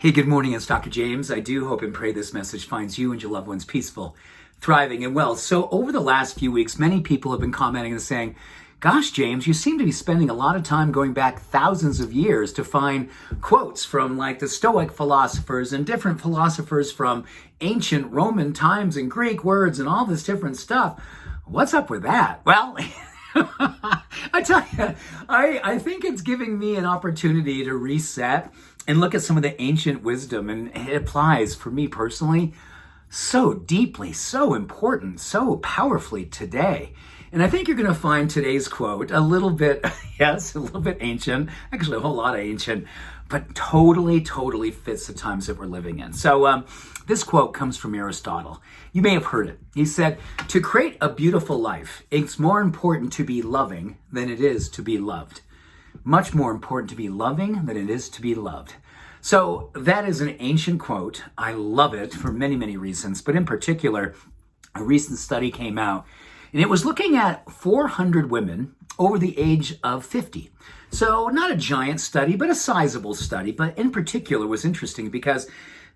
Hey, good morning. It's Dr. James. I do hope and pray this message finds you and your loved ones peaceful, thriving, and well. So over the last few weeks, many people have been commenting and saying, gosh, James, you seem to be spending a lot of time going back thousands of years to find quotes from like the Stoic philosophers and different philosophers from ancient Roman times and Greek words and all this different stuff. What's up with that? Well, I tell you, I think it's giving me an opportunity to reset and look at some of the ancient wisdom, and it applies for me personally so deeply, so important, so powerfully today. And I think you're going to find today's quote a little bit, yes, a little bit ancient, actually a whole lot of ancient, but totally fits the times that we're living in. So this quote comes from Aristotle. You may have heard it. He said, "To create a beautiful life, it's more important to be loving than it is to be loved. Much more important to be loving than it is to be loved." So that is an ancient quote. I love it for many reasons, but in particular, a recent study came out, and it was looking at 400 women over the age of 50. So not a giant study, but a sizable study, but in particular was interesting because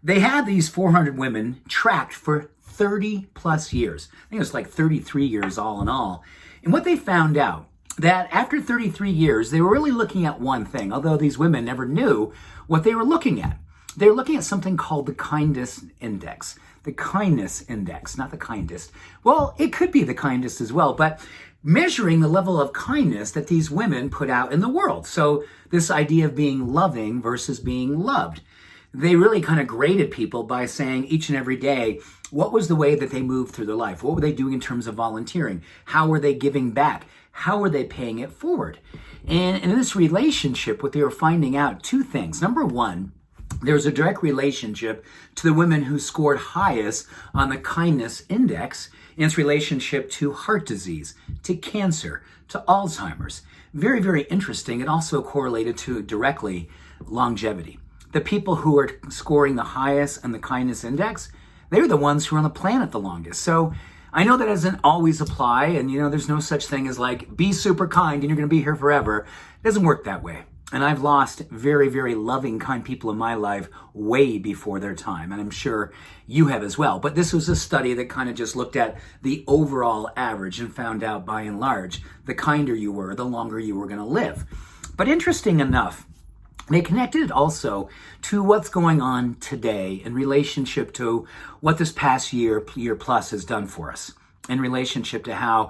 they had these 400 women tracked for 30 plus years. I think it was like 33 years all in all. And what they found out, that after 33 years, they were really looking at one thing, although these women never knew what they were looking at. They were looking at something called the kindness index. The kindness index, not the kindest. Well, it could be the kindest as well, but measuring the level of kindness that these women put out in the world. So this idea of being loving versus being loved. They really kind of graded people by saying each and every day, what was the way that they moved through their life? What were they doing in terms of volunteering? How were they giving back? How were they paying it forward? And in this relationship, what they were finding out, two things. Number one, there's a direct relationship to the women who scored highest on the kindness index in its relationship to heart disease, to cancer, to Alzheimer's. Very interesting. It also correlated to directly longevity. The people who are scoring the highest on the kindness index, they're the ones who are on the planet the longest. So I know that doesn't always apply, and there's no such thing as like, be super kind and you're going to be here forever. It doesn't work that way. And I've lost very loving, kind people in my life way before their time. And I'm sure you have as well. But this was a study that kind of just looked at the overall average and found out by and large, the kinder you were, the longer you were going to live. But interesting enough, they connected it also to what's going on today in relationship to what this past year plus has done for us, in relationship to how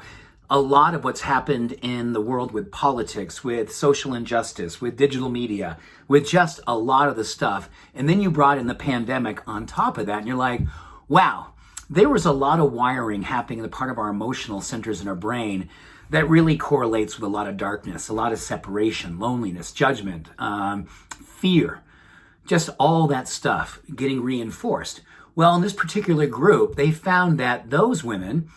a lot of what's happened in the world with politics, with social injustice, with digital media, with just a lot of the stuff. And then you brought in the pandemic on top of that, and you're like, wow, there was a lot of wiring happening in the part of our emotional centers in our brain that really correlates with a lot of darkness, a lot of separation, loneliness, judgment, fear, just all that stuff getting reinforced. Well, in this particular group, they found that those women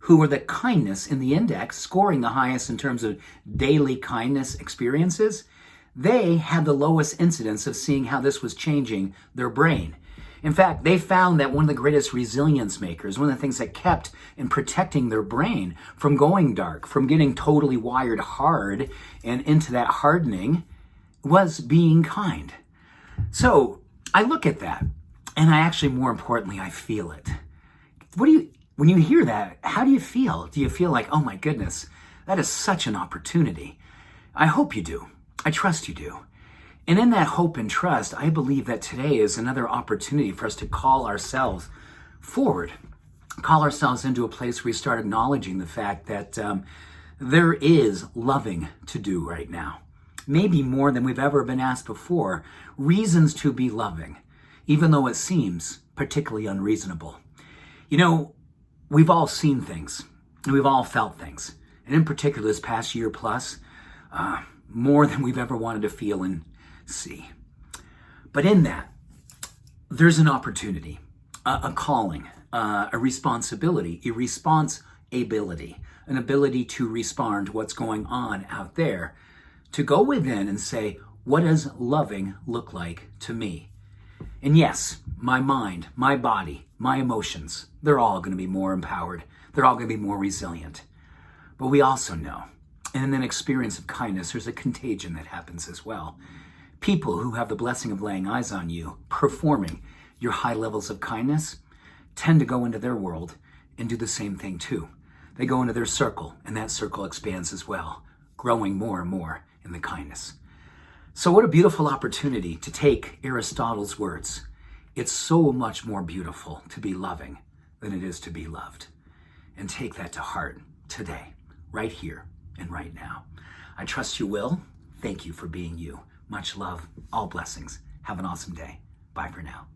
who were the kindness in the index, scoring the highest in terms of daily kindness experiences, they had the lowest incidence of seeing how this was changing their brain. In fact, they found that one of the greatest resilience makers, one of the things that kept and protecting their brain from going dark, from getting totally wired hard and into that hardening, was being kind. So I look at that, and I actually, more importantly, I feel it. When you hear that, how do you feel? Do you feel like, oh my goodness, that is such an opportunity? I hope you do. I trust you do. And in that hope and trust, I believe that today is another opportunity for us to call ourselves forward, call ourselves into a place where we start acknowledging the fact that there is loving to do right now. Maybe more than we've ever been asked before, reasons to be loving, even though it seems particularly unreasonable. We've all seen things, and we've all felt things. And in particular, this past year plus, more than we've ever wanted to feel and see. But in that, there's an opportunity, a calling, a responsibility, a responsibility, an ability to respond to what's going on out there, to go within and say, what does loving look like to me? And yes, my mind, my body, my emotions, they're all going to be more empowered. They're all going to be more resilient. But we also know, and in an experience of kindness, there's a contagion that happens as well. People who have the blessing of laying eyes on you performing your high levels of kindness tend to go into their world and do the same thing too. They go into their circle, and that circle expands as well, growing more and more in the kindness. So what a beautiful opportunity to take Aristotle's words. It's so much more beautiful to be loving than it is to be loved. And take that to heart today, right here and right now. I trust you will. Thank you for being you. Much love, all blessings. Have an awesome day. Bye for now.